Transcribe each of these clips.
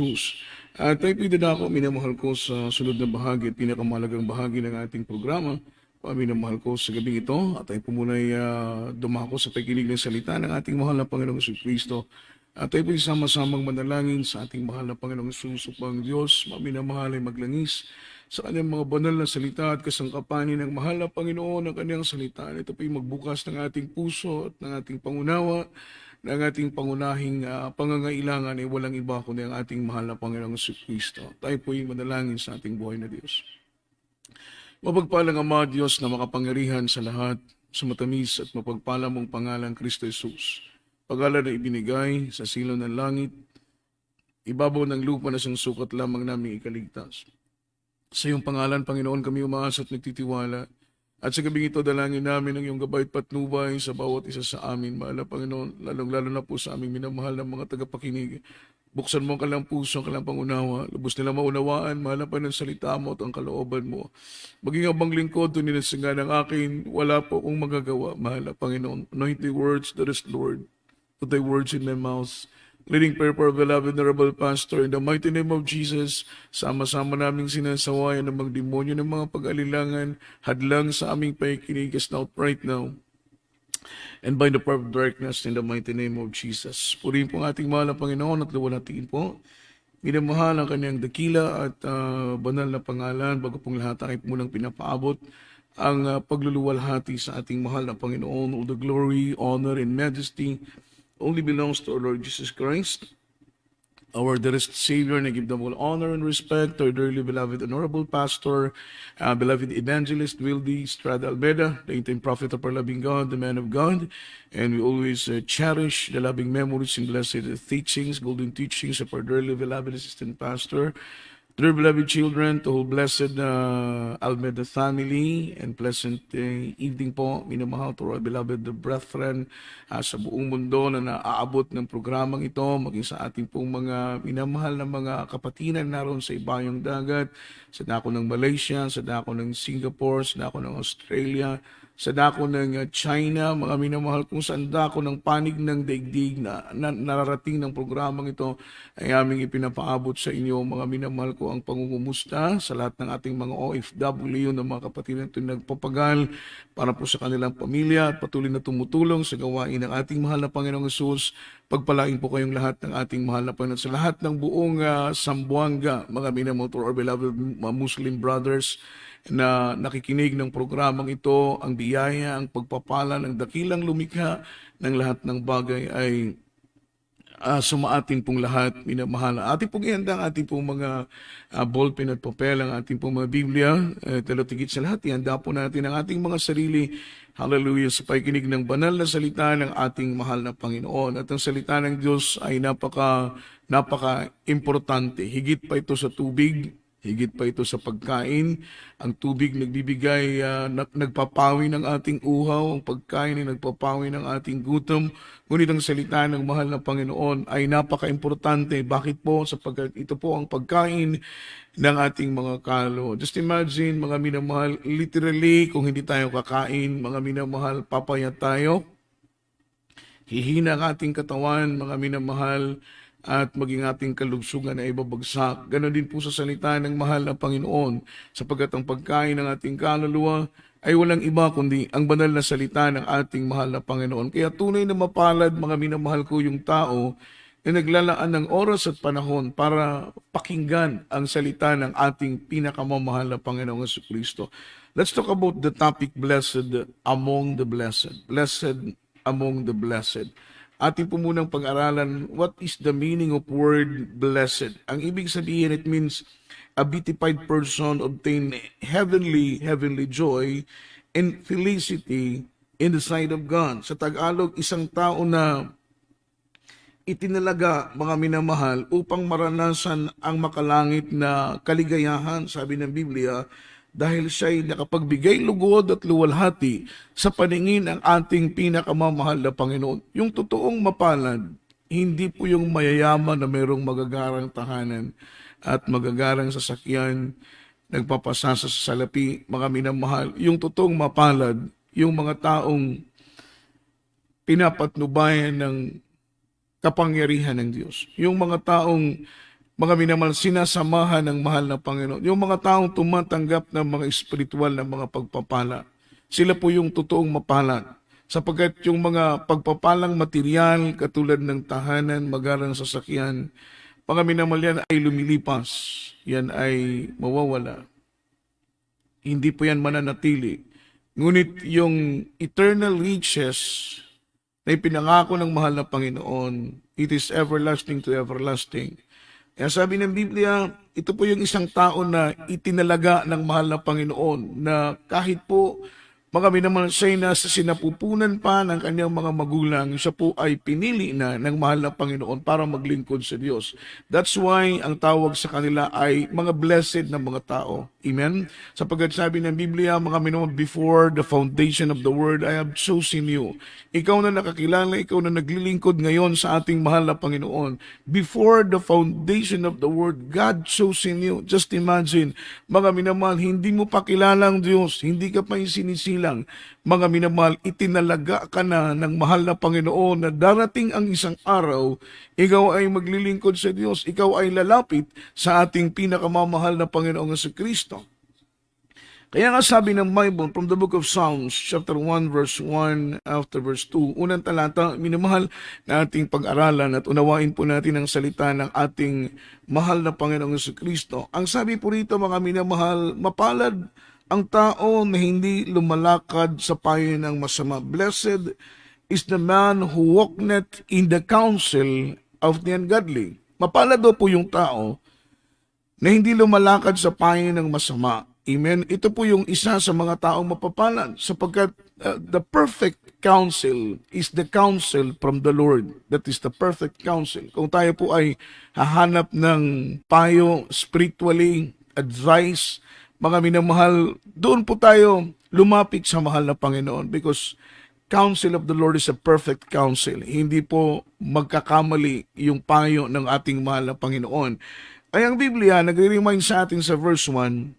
Jesus. Tayo po'y dadako, minamahal ko sa sunod na bahagi at pinakamalagang bahagi ng ating programa. Minamahal ko sa gabing ito at tayo po muna'y dumako sa pakikinig ng salita ng ating mahal na Panginoong Kristo. At tayo po'y sama-samang manalangin sa ating mahal na Panginoong Jesus upang Diyos, minamahal ay maglangis sa kanyang mga banal na salita at kasangkapanin ng mahal na Panginoon ng kanyang salita. Ito po'y magbukas ng ating puso at ng ating pangunawa na ang ating pangunahing pangangailangan ay walang iba kundi ang ating mahal na Panginoong Kristo. Tayo po'y manalangin sa ating buhay na Diyos. Mapagpalang Ama Diyos na makapangyarihan sa lahat, sa matamis at mapagpala mong pangalang Kristo Jesus. Pag-ala na ibinigay sa silong ng langit, ibabaw ng lupa na siyang sukat lamang namin ikaligtas. Sa iyong pangalan, Panginoon, kami umaasa at nagtitiwala. At sa gabing ito, dalangin namin ang iyong gabay at patnubay sa bawat isa sa amin. Mahal na Panginoon, lalong-lalo na po sa aming minamahal ng mga tagapakinig. Buksan mo ang kalang puso, ang kalang pangunawa. Lubos nila maunawaan, mahal na Panginoon, salita mo at ang kalooban mo. Maging abang lingkod, doon ninasinga ng akin, wala po akong magagawa. Mahal na Panginoon, anoint the words that is Lord. Put thy words in my mouth. Leading prayer for our beloved Venerable Pastor, in the mighty name of Jesus, sama-sama naming sinasawayan ng mga demonyo ng mga pag-alilangan, hadlang sa aming pakikinig as now, right now, and by the power of darkness, in the mighty name of Jesus. Purihin po ang ating mahal na Panginoon at luwalhatiin po. Minamahal ang kanyang dakila at banal na pangalan, bago pong lahat ay munang pinapaabot ang pagluluwalhati sa ating mahal na Panginoon. All the glory, honor, and majesty only belongs to our Lord Jesus Christ, our dearest Savior, and I give them all honor and respect to our dearly beloved Honorable Pastor, beloved Evangelist Wildy Estrada Albeda, the interim prophet of our loving God, the man of God, and we always cherish the loving memories and blessed teachings, golden teachings of our dearly beloved Assistant Pastor, dear beloved children, to whole blessed Almeda family, and pleasant evening po, minamahal to our beloved brethren sa buong mundo na naaabot ng programang ito, maging sa ating pong mga minamahal na mga kapatinan naroon sa ibayong dagat, sa dako ng Malaysia, sa dako ng Singapore, sa dako ng Australia, sa dako ng China, mga minamahal kung saan dako ng panig ng daigdig na nararating ng programang ito, ay aming ipinapaabot sa inyo, mga minamahal ko, ang pangungumusta sa lahat ng ating mga OFW na mga kapatid na ito nagpapagal para po sa kanilang pamilya at patuloy na tumutulong sa gawain ng ating mahal na Panginoong Hesus. Pagpalain po kayong lahat ng ating mahal na Panginoon sa lahat ng buong Sambuanga, mga minamahal to our beloved Muslim brothers na nakikinig ng programang ito. Ang biyaya, ang pagpapala ng dakilang lumikha ng lahat ng bagay ay sumaatin pong lahat, minamahal. Ating pong ihanda ang ating pong mga ballpen at papel, ang ating pong mga Biblia, talatigit sa lahat, ihanda po natin ang ating mga sarili, hallelujah, sa pakikinig ng banal na salita ng ating mahal na Panginoon. At ang salita ng Diyos ay napaka-importante. Higit pa ito sa tubig, higit pa ito sa pagkain. Ang tubig nagbibigay, nagpapawi ng ating uhaw. Ang pagkain ay nagpapawi ng ating gutom. Ngunit ang salita ng mahal na Panginoon ay napaka-importante. Bakit po? Sapagkat ito po ang pagkain ng ating mga kaluluwa. Just imagine, mga minamahal, literally, kung hindi tayo kakain, mga minamahal, papayat tayo. Hihina ang ating katawan, mga minamahal, at maging ating kalugsugan ay babagsak. Ganon din po sa salita ng mahal na Panginoon, sapagkat ang pagkain ng ating kaluluwa ay walang iba kundi ang banal na salita ng ating mahal na Panginoon. Kaya tunay na mapalad, mga minamahal ko, yung tao na naglalaan ng oras at panahon para pakinggan ang salita ng ating pinakamamahal na Panginoong Jesucristo. Let's talk about the topic, blessed among the blessed. Blessed among the blessed. Ating po munang pag-aralan, what is the meaning of word blessed? Ang ibig sabihin, it means a beatified person obtain heavenly joy and felicity in the sight of God. Sa Tagalog, isang tao na itinalaga, mga minamahal, upang maranasan ang makalangit na kaligayahan, sabi ng Biblia, dahil siya'y nakapagbigay lugod at luwalhati sa paningin ng ating pinakamamahal na Panginoon. Yung totoong mapalad, hindi po yung mayayaman na mayroong magagarang tahanan at magagarang sasakyan, nagpapasasa sa salapi, mga minamahal. Yung totoong mapalad, yung mga taong pinapatnubayan ng kapangyarihan ng Diyos. Yung mga taong mga minamahal, sinasamahan ng mahal na Panginoon. Yung mga taong tumatanggap ng mga espiritual na mga pagpapala, sila po yung totoong mapalad. Sapagkat yung mga pagpapalang material, katulad ng tahanan, magarang sasakyan, mga minamahal, yan ay lumilipas. Yan ay mawawala. Hindi po yan mananatili. Ngunit yung eternal riches na ipinangako ng mahal na Panginoon, it is everlasting to everlasting. Kaya sabi ng Biblia, ito po yung isang tao na itinalaga ng mahal na Panginoon na kahit po mga minamahal siya na sa sinapupunan pa ng kanyang mga magulang, siya po ay pinili na ng mahal na Panginoon para maglingkod sa Diyos. That's why ang tawag sa kanila ay mga blessed na mga tao. Amen? Sapagkat sabi ng Biblia, mga minamahal, before the foundation of the world, I have chosen you. Ikaw na nakakilala, ikaw na naglilingkod ngayon sa ating mahal na Panginoon. Before the foundation of the world, God chosen you. Just imagine, mga minamahal, hindi mo pa kilala ang Diyos, hindi ka pa sinisilang. Mga minamahal, itinalaga ka na ng mahal na Panginoon na darating ang isang araw, ikaw ay maglilingkod sa Diyos, ikaw ay lalapit sa ating pinakamamahal na Panginoong sa Kristo. Kaya nga sabi ng Bible from the book of Psalms, chapter 1, verse 1, after verse 2, unang talata, minamahal na ating pag-aralan at unawain po natin ang salita ng ating mahal na Panginoong sa Kristo. Ang sabi po rito, mga minamahal, mapalad ang tao na hindi lumalakad sa payo ng masama. Blessed is the man who walketh in the counsel of the ungodly. Mapalad daw po yung tao na hindi lumalakad sa payo ng masama. Amen. Ito po yung isa sa mga taong mapapalad sapagkat the perfect counsel is the counsel from the Lord. That is the perfect counsel. Kung tayo po ay hahanap ng payo spiritually, advice, mga minamahal, doon po tayo lumapit sa mahal na Panginoon because counsel of the Lord is a perfect counsel. Hindi po magkakamali yung payo ng ating mahal na Panginoon. Ay ang Biblia, nagre-remind sa atin sa verse 1,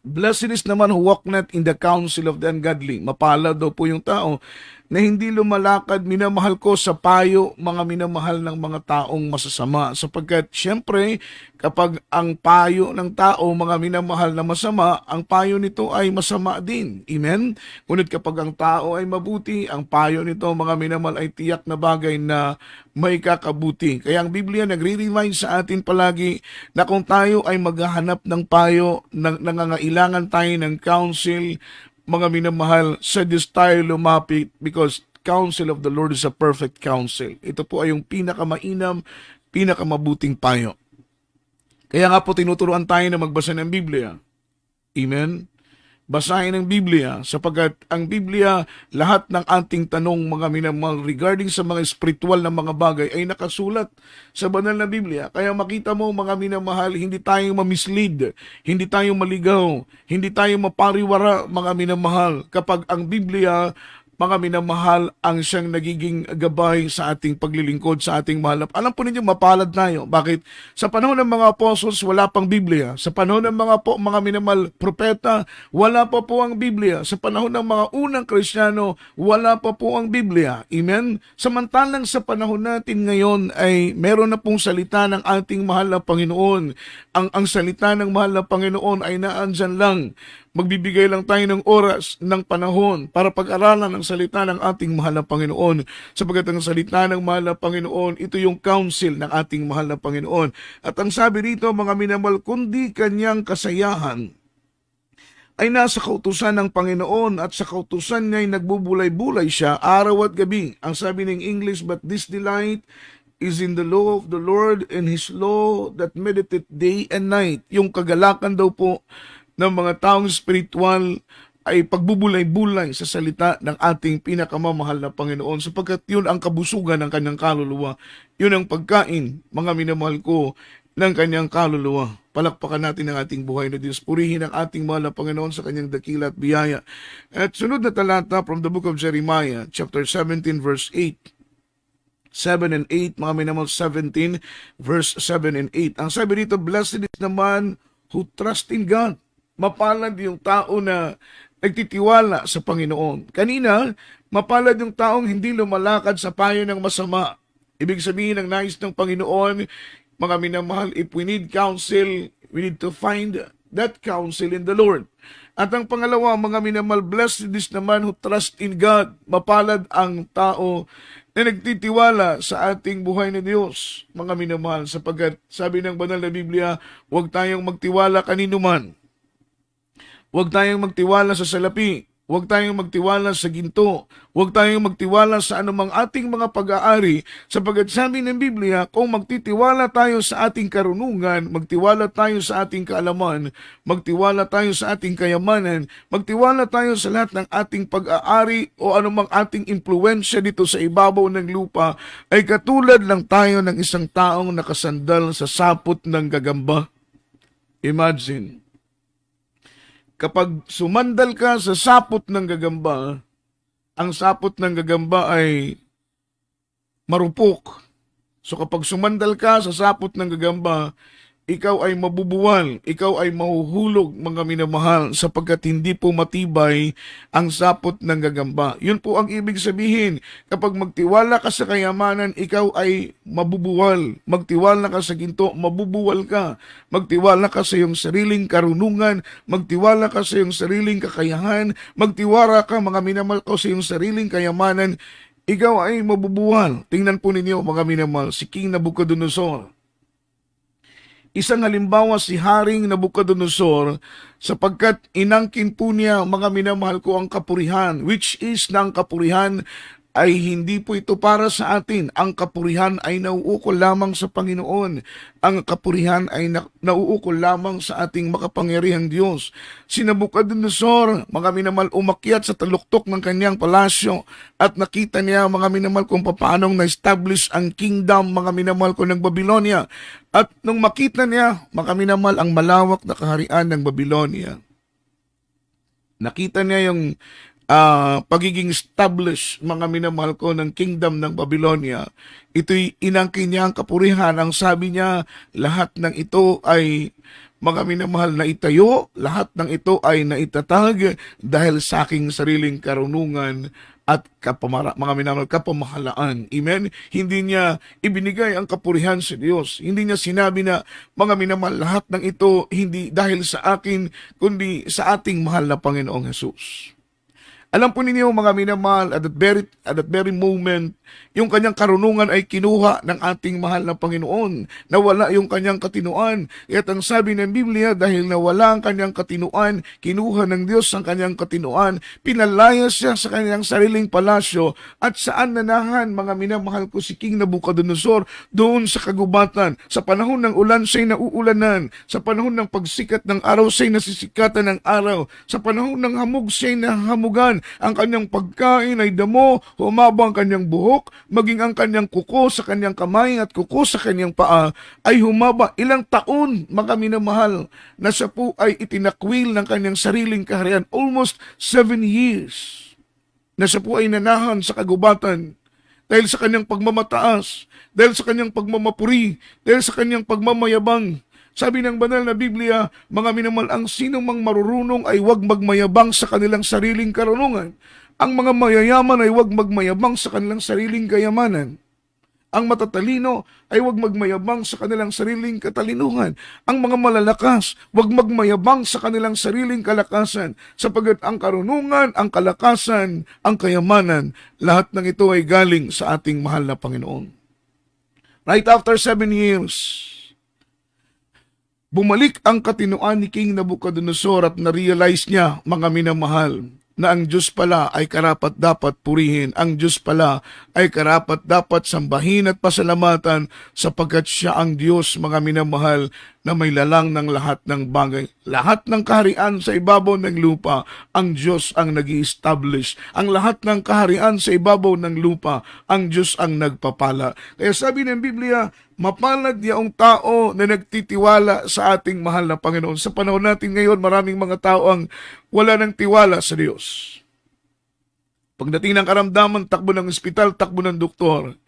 blessed is naman who walketh in the counsel of the ungodly. Mapalad daw po yung tao na hindi lumalakad, minamahal ko, sa payo, mga minamahal ng mga taong masasama. Sapagkat, syempre, kapag ang payo ng tao, mga minamahal na masama, ang payo nito ay masama din. Amen? Ngunit kapag ang tao ay mabuti, ang payo nito, mga minamahal, ay tiyak na bagay na may kakabuti. Kaya ang Biblia nagre-remind sa atin palagi na kung tayo ay maghahanap ng payo, nangangailangan tayo ng counsel, mga minamahal, sa Diyos tayo lumapit because counsel of the Lord is a perfect counsel. Ito po ay yung pinakamainam, pinakamabuting payo. Kaya nga po tinuturuan tayo na magbasa ng Biblia. Amen? Basahin ang Biblia sapagkat ang Biblia, lahat ng ating tanong, mga minamahal, regarding sa mga spiritual na mga bagay ay nakasulat sa banal na Biblia. Kaya makita mo, mga minamahal, hindi tayo mamislead, hindi tayo maligaw, hindi tayo mapariwara, mga minamahal, kapag ang Biblia, mga minamahal, ang siyang nagiging gabay sa ating paglilingkod, sa ating mahal. Alam po ninyo, mapalad tayo. Bakit? Sa panahon ng mga apostles, wala pang Biblia. Sa panahon ng mga minamahal propeta, wala pa po ang Biblia. Sa panahon ng mga unang Kristiyano, wala pa po ang Biblia. Amen? Samantalang sa panahon natin ngayon ay meron na pong salita ng ating mahal na Panginoon. Ang salita ng mahal na Panginoon ay naandyan lang. Magbibigay lang tayo ng oras, ng panahon para pag-aralan ang salita ng ating mahal na Panginoon. Sapagkat ang salita ng mahal na Panginoon, ito yung counsel ng ating mahal na Panginoon. At ang sabi rito, mga minamahal, kundi kanyang kasayahan ay nasa kautusan ng Panginoon at sa kautusan niya ay nagbubulay-bulay siya araw at gabi. Ang sabi ng English, but this delight is in the law of the Lord, and His law that meditate day and night. Yung kagalakan daw po ng mga taong spiritual ay pagbubulay-bulay sa salita ng ating pinakamamahal na Panginoon sapagkat yun ang kabusugan ng kanyang kaluluwa. Yun ang pagkain, mga minamahal ko, ng kanyang kaluluwa. Palakpakan natin ang ating buhay na Diyos. Purihin ang ating mahal na Panginoon sa kanyang dakila at biyaya. At sunod na talata from the book of Jeremiah, chapter 17, verse 8. 7 and 8, mga minamahal, 17, verse 7 and 8. Ang sabi dito, blessed is the man who trust in God. Mapalad yung tao na nagtitiwala sa Panginoon. Kanina, mapalad yung taong hindi lumalakad sa payo ng masama. Ibig sabihin, ang nais ng Panginoon, mga minamahal, if we need counsel, we need to find that counsel in the Lord. At ang pangalawa, mga minamahal, blessed is the man who trust in God. Mapalad ang tao na nagtitiwala sa ating buhay na Diyos, mga minamahal, sapagkat sabi ng banal na Biblia, huwag tayong magtiwala kanino man. Huwag tayong magtiwala sa salapi. Huwag tayong magtiwala sa ginto. Huwag tayong magtiwala sa anumang ating mga pag-aari, sapagkat sabi ng Biblia, kung magtitiwala tayo sa ating karunungan, magtiwala tayo sa ating kaalaman, magtiwala tayo sa ating kayamanan, magtiwala tayo sa lahat ng ating pag-aari o anumang ating impluensya dito sa ibabaw ng lupa, ay katulad lang tayo ng isang taong nakasandal sa sapot ng gagamba. Imagine. Kapag sumandal ka sa sapot ng gagamba, ang sapot ng gagamba ay marupok. So kapag sumandal ka sa sapot ng gagamba, ikaw ay mabubuwal, ikaw ay mahuhulog, mga minamahal, sapagkat hindi po matibay ang sapot ng gagamba. Yun po ang ibig sabihin. Kapag magtiwala ka sa kayamanan, ikaw ay mabubuwal. Magtiwala ka sa ginto, mabubuwal ka. Magtiwala ka sa iyong sariling karunungan, magtiwala ka sa iyong sariling kakayahan, magtiwala ka, mga minamahal ko, sa iyong sariling kayamanan, ikaw ay mabubuwal. Tingnan po ninyo, mga minamahal, si King Nabucodonosor. Isang halimbawa si Haring Nabucodonosor, sapagkat inangkin po niya, mga minamahal ko, ang kapurihan, which is ng kapurihan ay hindi po ito para sa atin. Ang kapurihan ay nauukol lamang sa Panginoon. Ang kapurihan ay nauukol lamang sa ating makapangyarihang Diyos. Si Nabucodonosor, mga minamahal, umakyat sa taluktok ng kanyang palasyo at nakita niya, mga minamahal, kung paanong na-establish ang kingdom, mga minamahal ko, ng Babylonia. At nung makita niya, mga minamahal, ang malawak na kaharian ng Babylonia, nakita niya yung pagiging established, mga minamahal ko, ng kingdom ng Babylonia. Ito'y inangkin niya ang kapurihan. Ang sabi niya, lahat ng ito ay, mga minamahal, na itayo, lahat ng ito ay naitatag dahil sa aking sariling karunungan at mga minamahal, kapamahalaan. Amen? Hindi niya ibinigay ang kapurihan sa Diyos. Hindi niya sinabi na, mga minamahal, lahat ng ito hindi dahil sa akin, kundi sa ating mahal na Panginoong Jesus. Alam po ninyo, mga minamahal, at that very moment, yung kanyang karunungan ay kinuha ng ating mahal na Panginoon. Nawala yung kanyang katinuan. At ang sabi ng Biblia, dahil nawala ang kanyang katinuan, kinuha ng Diyos ang kanyang katinuan, pinalaya siya sa kanyang sariling palasyo, at saan nanahan, mga minamahal ko, si King Nabucodonosor? Doon sa kagubatan. Sa panahon ng ulan, siya'y nauulanan. Sa panahon ng pagsikat ng araw, siya'y nasisikatan ng araw. Sa panahon ng hamog, siya'y nahamugan. Ang kanyang pagkain ay damo, humaba ang kanyang buhok, maging ang kanyang kuko sa kanyang kamay at kuko sa kanyang paa ay humaba. Ilang taon, mga minamahal, na siya po ay itinakwil ng kanyang sariling kaharian. Almost 7 years na siya po ay nanahan sa kagubatan dahil sa kanyang pagmamataas, dahil sa kanyang pagmamapuri, dahil sa kanyang pagmamayabang. Sabi ng banal na Biblia, mga minamahal, ang sino mang marurunong ay huwag magmayabang sa kanilang sariling karunungan. Ang mga mayayaman ay huwag magmayabang sa kanilang sariling kayamanan. Ang matatalino ay huwag magmayabang sa kanilang sariling katalinuhan. Ang mga malalakas, huwag magmayabang sa kanilang sariling kalakasan, sapagkat ang karunungan, ang kalakasan, ang kayamanan, lahat ng ito ay galing sa ating mahal na Panginoon. Right after 7 years, bumalik ang katinuan ni King Nabucodonosor at na-realize niya, mga minamahal, na ang Diyos pala ay karapat-dapat purihin. Ang Diyos pala ay karapat-dapat sambahin at pasalamatan, sapagkat siya ang Diyos, mga minamahal, na may lalang ng lahat ng bagay. Lahat ng kaharian sa ibabaw ng lupa, ang Diyos ang nag-i-establish. Ang lahat ng kaharian sa ibabaw ng lupa, ang Diyos ang nagpapala. Kaya sabi ng Biblia, mapalad yaong tao na nagtitiwala sa ating mahal na Panginoon. Sa panahon natin ngayon, maraming mga tao ang wala ng tiwala sa Diyos. Pagdating ng karamdaman, takbo ng ospital, takbo ng doktor.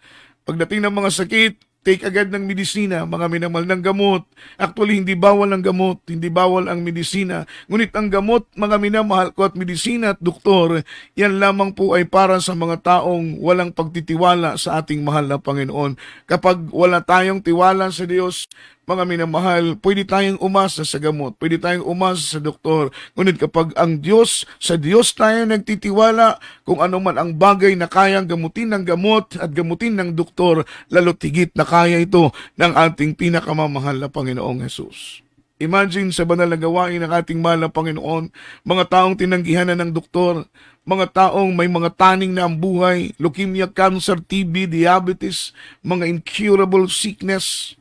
Pagdating ng mga sakit, take agad ng medisina, mga minamahal, ng gamot. Actually, hindi bawal ang gamot, hindi bawal ang medisina. Ngunit ang gamot, mga minamahal ko, at medisina at doktor, yan lamang po ay para sa mga taong walang pagtitiwala sa ating mahal na Panginoon. Kapag wala tayong tiwala sa Diyos, mga minamahal, pwede tayong umasa sa gamot, pwede tayong umasa sa doktor. Ngunit kapag ang Diyos, sa Diyos tayo nagtitiwala, kung ano man ang bagay na kayang gamutin ng gamot at gamutin ng doktor, lalo't higit na kaya ito ng ating pinakamamahal na Panginoong Hesus. Imagine sa banal na gawain ng ating mahal na Panginoon, mga taong tinanggihan na ng doktor, mga taong may mga taning na ang buhay, leukemia, cancer, TB, diabetes, mga incurable sickness.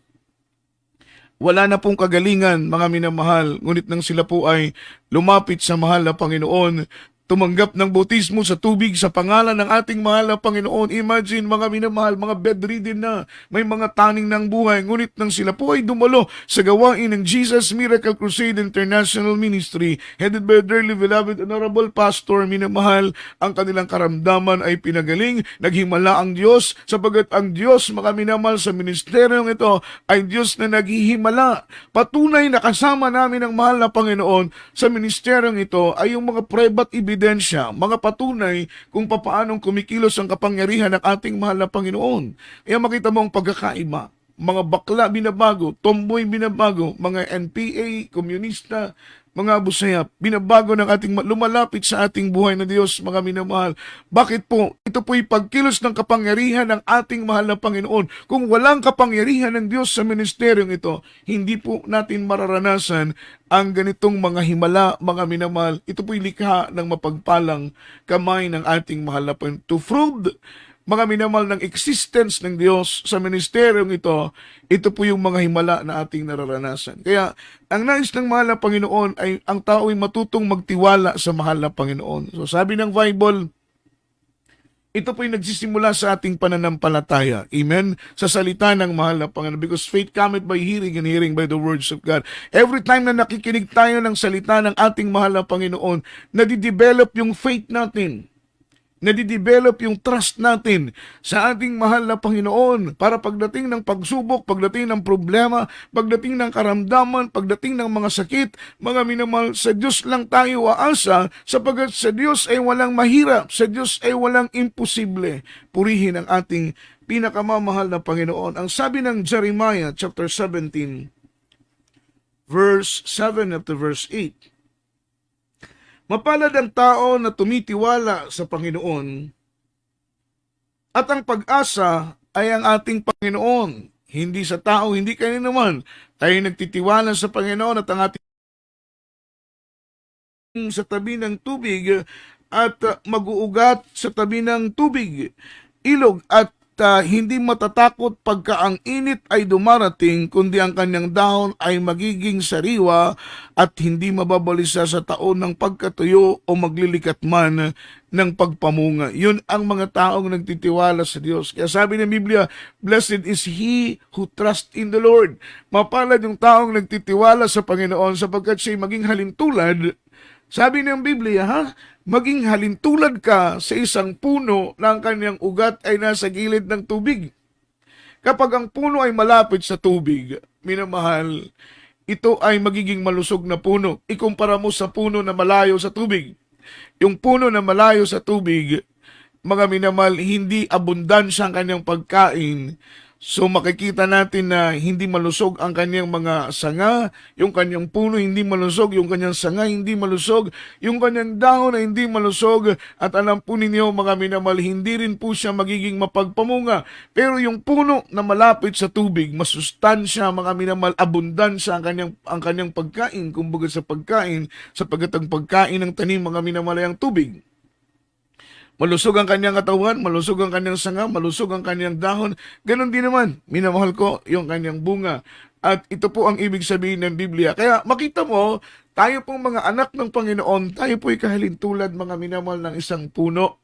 Wala na pong kagalingan, mga minamahal, ngunit nang sila po ay lumapit sa mahal na Panginoon, tumanggap ng bautismo sa tubig sa pangalan ng ating mahal na Panginoon. Imagine, mga minamahal, mga bedridden na, may mga taning ng buhay, ngunit nang sila po ay dumalo sa gawain ng Jesus Miracle Crusade International Ministry, headed by dearly beloved Honorable Pastor, minamahal, ang kanilang karamdaman ay pinagaling, naghimala ang Diyos, sapagat ang Diyos, mga minamahal, sa ministeryong ito ay Diyos na naghihimala. Patunay na kasama namin ang mahal na Panginoon sa ministeryong ito ay yung mga prueba at ebidensya, mga patunay kung papaanong kumikilos ang kapangyarihan ng ating mahal na Panginoon. Kaya makita mo ang pagkakaiba. Mga bakla binabago, tomboy binabago, mga NPA, komunista, mga busayap, binabago ng ating lumalapit sa ating buhay na Diyos, mga minamahal. Bakit po? Ito po'y pagkilos ng kapangyarihan ng ating mahal na Panginoon. Kung walang kapangyarihan ng Diyos sa ministeryong ito, hindi po natin mararanasan ang ganitong mga himala, mga minamahal. Ito po'y likha ng mapagpalang kamay ng ating mahal na Panginoon. To prove, mga minamahal, ng existence ng Diyos sa ministeryong ito po yung mga himala na ating nararanasan. Kaya, ang nais ng mahal na Panginoon ay ang tao ay matutong magtiwala sa mahal na Panginoon. So, sabi ng Bible, ito po yung nagsisimula sa ating pananampalataya. Amen? Sa salita ng mahal na Panginoon. Because faith cometh by hearing and hearing by the words of God. Every time na nakikinig tayo ng salita ng ating mahal na Panginoon, nadidevelop yung faith natin. Nadidevelop yung trust natin sa ating mahal na Panginoon para pagdating ng pagsubok, pagdating ng problema, pagdating ng karamdaman, pagdating ng mga sakit, mga minamahal, sa Diyos lang tayo aasa sapagat sa Diyos ay walang mahirap, sa Diyos ay walang imposible. Purihin ang ating pinakamamahal na Panginoon. Ang sabi ng Jeremiah chapter 17, verse 7 up to verse 8, mapalad ang tao na tumitiwala sa Panginoon at ang pag-asa ay ang ating Panginoon. Hindi sa tao, hindi kayo naman. Tayo nagtitiwala sa Panginoon at ang ating sa tabi ng tubig at mag-uugat sa tabi ng tubig, ilog at hindi matatakot pagka ang init ay dumarating, kundi ang kanyang dahon ay magiging sariwa at hindi mababalisa sa taon ng pagkatuyo o maglilikat man ng pagpamunga. Yun ang mga taong nagtitiwala sa Diyos. Kaya sabi ng Biblia, blessed is he who trusts in the Lord. Mapalad yung taong nagtitiwala sa Panginoon sapagkat siya'y maging halintulad. Sabi ng Biblia, maging halintulad ka sa isang puno na ang kanyang ugat ay nasa gilid ng tubig. Kapag ang puno ay malapit sa tubig, minamahal, ito ay magiging malusog na puno. Ikumpara mo sa puno na malayo sa tubig. Yung puno na malayo sa tubig, mga minamahal, hindi abundansya ang kanyang pagkain. So makikita natin na hindi malusog ang kanyang mga sanga, yung kanyang puno hindi malusog, yung kanyang sanga hindi malusog, yung kanyang dahon na hindi malusog, at alam po ninyo mga minamahal, hindi rin po siya magiging mapagpamunga. Pero yung puno na malapit sa tubig, masustansya mga minamahal, abundansya ang kanyang pagkain, kumbaga sa pagkain, sapagkat ang pagkain ng tanim mga minamahal ay ang tubig. Malusog ang kanyang katawan, malusog ang kanyang sanga, malusog ang kanyang dahon. Ganon din naman, minamahal ko, yung kanyang bunga. At ito po ang ibig sabihin ng Biblia. Kaya makita mo, tayo pong mga anak ng Panginoon, tayo po'y kahalintulad mga minamahal ng isang puno.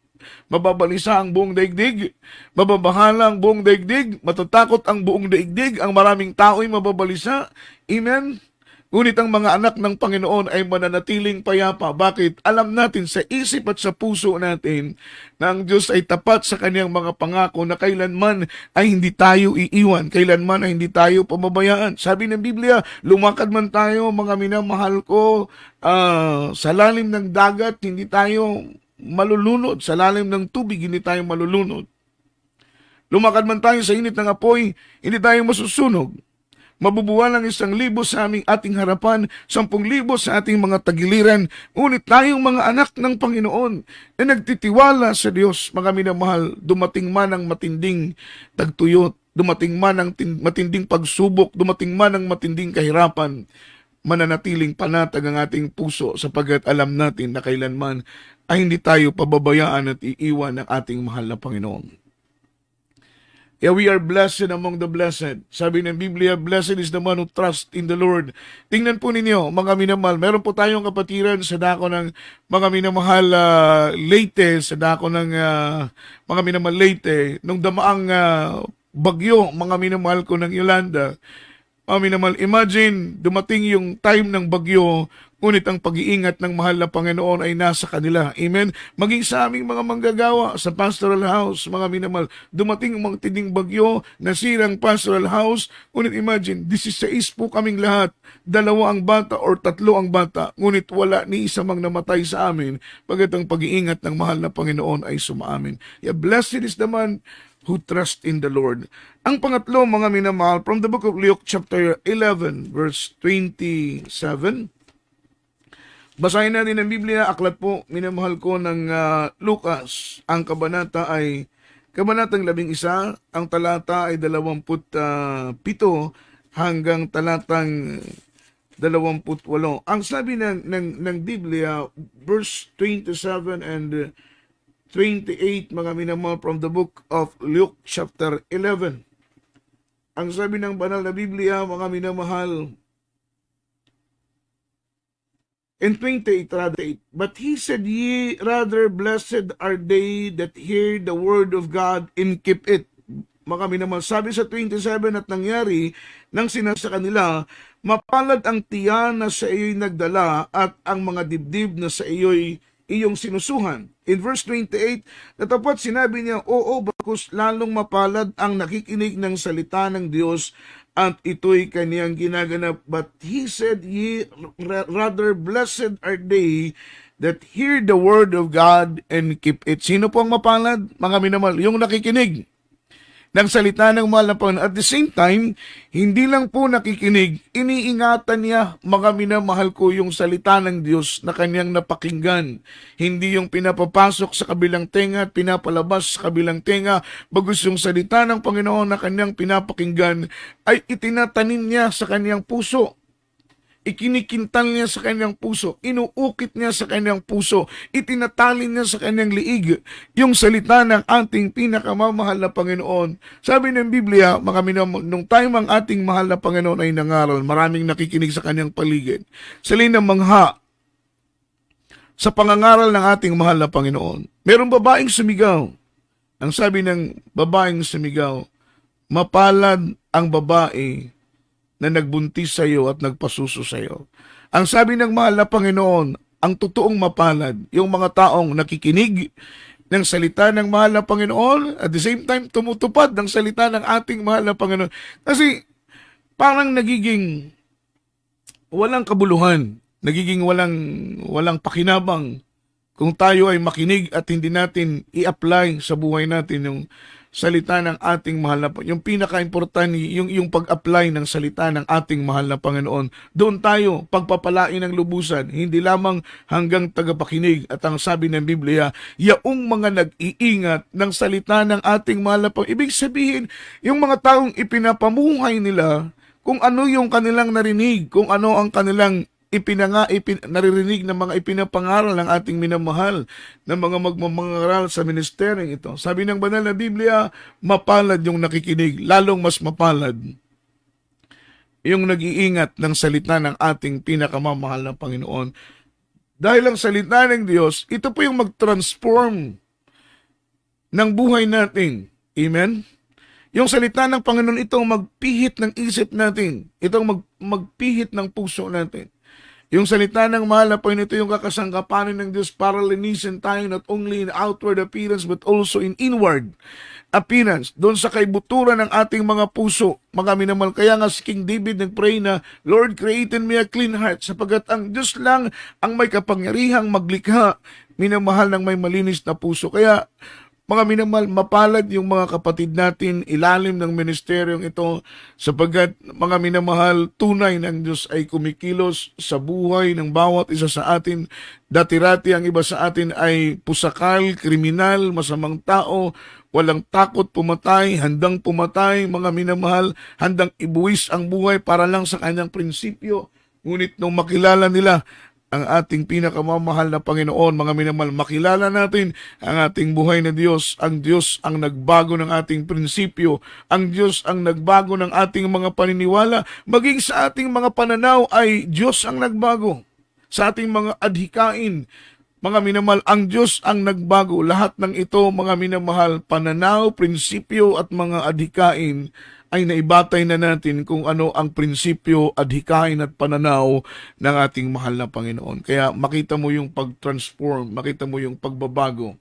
Mababalisa ang buong daigdig, mababahala ang buong daigdig, matatakot ang buong daigdig, ang maraming tao'y mababalisa. Amen? Ngunit ang mga anak ng Panginoon ay mananatiling payapa. Bakit? Alam natin sa isip at sa puso natin na ang Diyos ay tapat sa kanyang mga pangako na kailanman ay hindi tayo iiwan, kailanman ay hindi tayo pamabayaan. Sabi ng Biblia, lumakad man tayo, mga minamahal ko, sa lalim ng dagat, hindi tayo malulunod. Sa lalim ng tubig, hindi tayo malulunod. Lumakad man tayo sa init ng apoy, hindi tayo masusunog. Mabubuwal ang 1,000 sa aming ating harapan, 10,000 sa ating mga tagiliran, ngunit tayong mga anak ng Panginoon na nagtitiwala sa Diyos, mga minamahal, dumating man ang matinding tagtuyot, dumating man ang matinding pagsubok, dumating man ang matinding kahirapan, mananatiling panatag ang ating puso sapagkat alam natin na kailanman ay hindi tayo pababayaan at iiwan ng ating mahal na Panginoon. Yeah, we are blessed among the blessed. Sabi ng Biblia, blessed is the man who trusts in the Lord. Tingnan po ninyo, mga minamahal, meron po tayong kapatiran sa dako ng mga minamahal Leyte, sa dako ng mga minamahal Leyte, nung damaang bagyo, mga minamahal ko ng Yolanda. Mga minamahal, imagine, dumating yung time ng bagyo, ngunit ang pag-iingat ng mahal na Panginoon ay nasa kanila. Amen? Maging sa aming mga manggagawa sa pastoral house, mga minamahal, dumating ang mga tinding bagyo, nasirang pastoral house, ngunit imagine, 16 po kaming lahat, 2 ang bata or 3 ang bata, ngunit wala ni isa mang namatay sa amin, pagkat ang pag-iingat ng mahal na Panginoon ay sumaamin. Yeah, blessed is the man who trust in the Lord. Ang pangatlo, mga minamahal, from the book of Luke chapter 11, verse 27, basahin natin ang Biblia, aklat po, minamahal ko ng Lucas. Ang kabanata ay kabanatang 11, ang talata ay 27 hanggang talatang 28. Ang sabi ng Biblia, verse 27 and 28, mga minamahal, from the book of Luke chapter 11. Ang sabi ng banal na Biblia, mga minamahal, in 28, rather 8, but he said, ye rather blessed are they that hear the word of God and keep it. Mga minamahal, sabi sa 27, at nangyari nang sinasa kanila, mapalad ang tiyan na sa iyo'y nagdala at ang mga dibdib na sa iyo'y iyong sinusuhan. In verse 28, natapat sinabi niya, oo, bakus lalong mapalad ang nakikinig ng salita ng Diyos at ito'y kaniyang ginaganap. But he said, ye rather blessed are they that hear the word of God and keep it. Sino po ang mapalad? Mga minamahal, yung nakikinig ng salita ng mahal na Panginoon. At the same time, hindi lang po nakikinig, iniingatan niya, mga minamahal ko, yung salita ng Diyos na kanyang napakinggan. Hindi yung pinapapasok sa kabilang tenga at pinapalabas sa kabilang tenga, bagus yung salita ng Panginoon na kanyang pinapakinggan ay itinatanim niya sa kanyang puso. Ikinikintal niya sa kanyang puso, inuukit niya sa kanyang puso, itinatali niya sa kanyang liig yung salita ng ating pinakamamahal na Panginoon. Sabi ng Biblia, mga minamahal, nung time ang ating mahal na Panginoon ay nangaral, maraming nakikinig sa kanyang paligid. Sila na mangha sa pangangaral ng ating mahal na Panginoon. Merong babaeng sumigaw. Ang sabi ng babaeng sumigaw, mapalad ang babae na nagbuntis sa iyo at nagpasuso sa iyo. Ang sabi ng mahal na Panginoon, ang totoong mapalad, yung mga taong nakikinig ng salita ng mahal na Panginoon, at the same time, tumutupad ng salita ng ating mahal na Panginoon. Kasi, parang nagiging walang kabuluhan, nagiging walang pakinabang kung tayo ay makinig at hindi natin i-apply sa buhay natin yung salita ng ating mahal na Panginoon. Yung pinaka-importante, yung pag-apply ng salita ng ating mahal na Panginoon. Doon tayo pagpapalain ng lubusan, hindi lamang hanggang tagapakinig. At ang sabi ng Biblia, yaong mga nag-iingat ng salita ng ating mahal na Panginoon. Ibig sabihin, yung mga taong ipinapamuhay nila, kung ano yung kanilang narinig, kung ano ang kanilang naririnig ng mga ipinapangaral ng ating minamahal ng mga magmamangaral sa ministeryong ito. Sabi ng banal na Biblia, mapalad yung nakikinig, lalong mas mapalad yung nag-iingat ng salita ng ating pinakamamahal na Panginoon. Dahil ang salita ng Diyos, ito po yung mag-transform ng buhay natin. Amen? Yung salita ng Panginoon itong magpihit ng isip natin, itong magpihit ng puso natin. Yung salita ng mahal na Panginoon, ito yung kakasangkapanin ng Diyos para linisin tayo not only in outward appearance but also in inward appearance. Doon sa kaibuturan ng ating mga puso, mga minamahal. Kaya nga si King David nagpray na, Lord, create in me a clean heart, sapagat ang Diyos lang ang may kapangyarihang maglikha, minamahal ng may malinis na puso. Kaya mga minamahal, mapalad yung mga kapatid natin ilalim ng ministeryong ito sapagkat mga minamahal, tunay ng Diyos ay kumikilos sa buhay ng bawat isa sa atin. Dati-rati ang iba sa atin ay pusakal, kriminal, masamang tao, walang takot pumatay, handang pumatay, mga minamahal, handang ibuwis ang buhay para lang sa kanyang prinsipyo. Ngunit nung makilala nila ang ating pinakamamahal na Panginoon, mga minamahal, makilala natin ang ating buhay na Diyos. Ang Diyos ang nagbago ng ating prinsipyo. Ang Diyos ang nagbago ng ating mga paniniwala. Maging sa ating mga pananaw ay Diyos ang nagbago. Sa ating mga adhikain, mga minamahal, ang Diyos ang nagbago. Lahat ng ito, mga minamahal, pananaw, prinsipyo at mga adhikain ay naibatay na natin kung ano ang prinsipyo, adhikain at pananaw ng ating mahal na Panginoon. Kaya makita mo yung pag-transform, makita mo yung pagbabago.